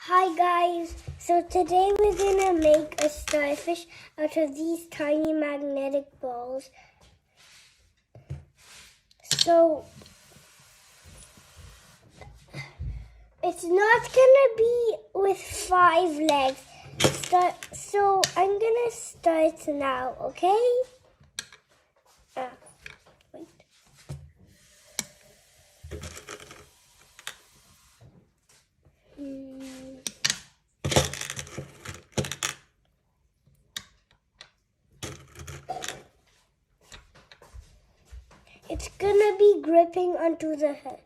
Hi guys, so today we're gonna make a starfish out of these tiny magnetic balls. So it's not gonna be with 5 legs. So I'm gonna start now, okay? Wait. It's gonna be gripping onto the head.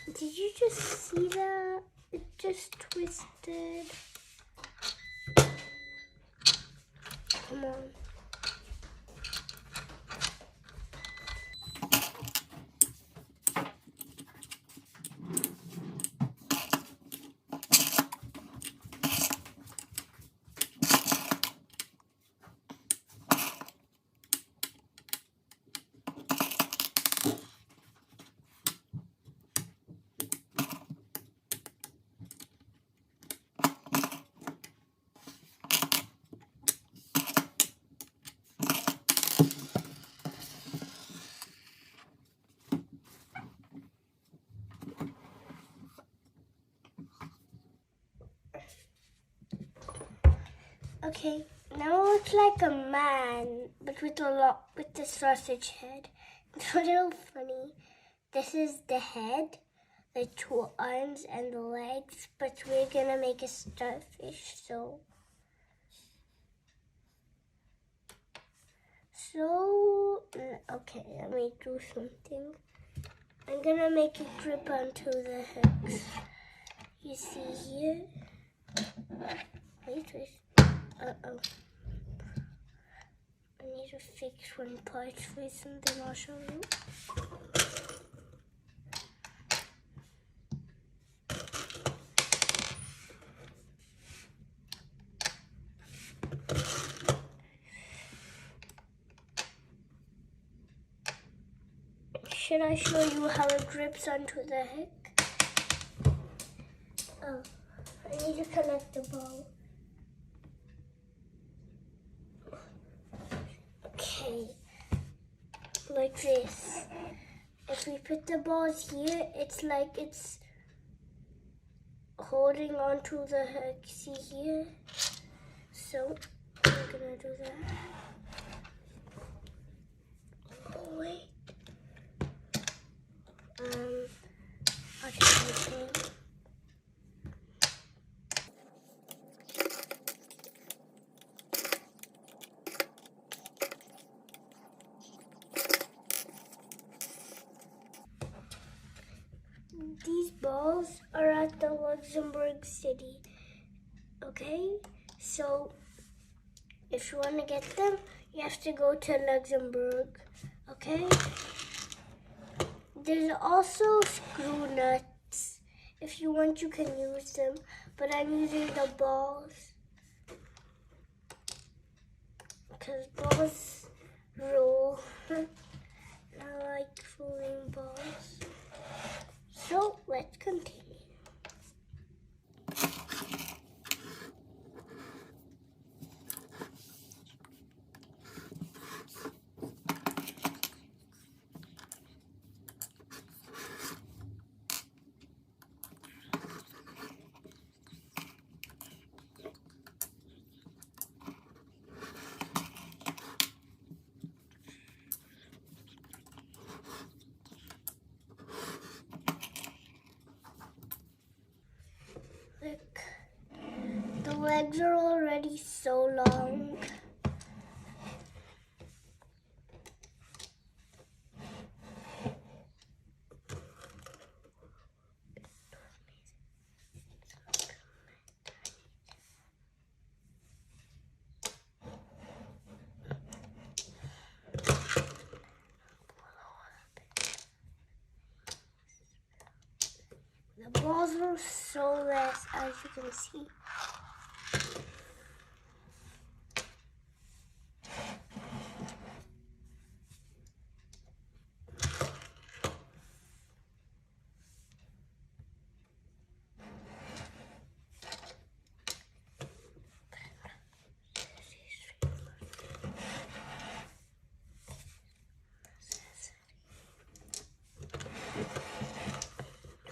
Did you just see that? It just twisted. Come on. Okay, now it looks like a man, but with the sausage head. It's a little funny. This is the head, the 2 arms and the legs, but we're gonna make a starfish, okay, let me do something. I'm gonna make it grip onto the hooks. You see here? Wait. Uh-oh. I need to fix one part first and then I'll show you. Should I show you how it grips onto the hook? Oh, I need to connect the ball. Okay, like this. If we put the balls here, it's like it's holding onto the hook. See here? So, I'm gonna do that. Oh, wait. I'll just make it. These balls are at the Luxembourg city, okay? So, if you want to get them, you have to go to Luxembourg, okay? There's also screw nuts. If you want, you can use them, but I'm using the balls because balls roll. I like rolling balls. So let's continue. Look, the legs are already so long. The balls were so less, as you can see.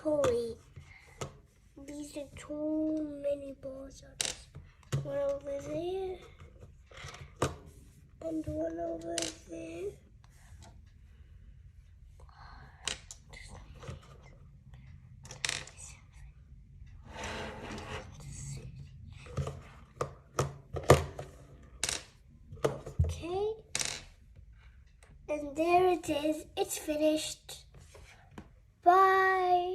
Holy, these are too many balls on this. One over there and one over there. Okay, and there it is. It's finished. Bye.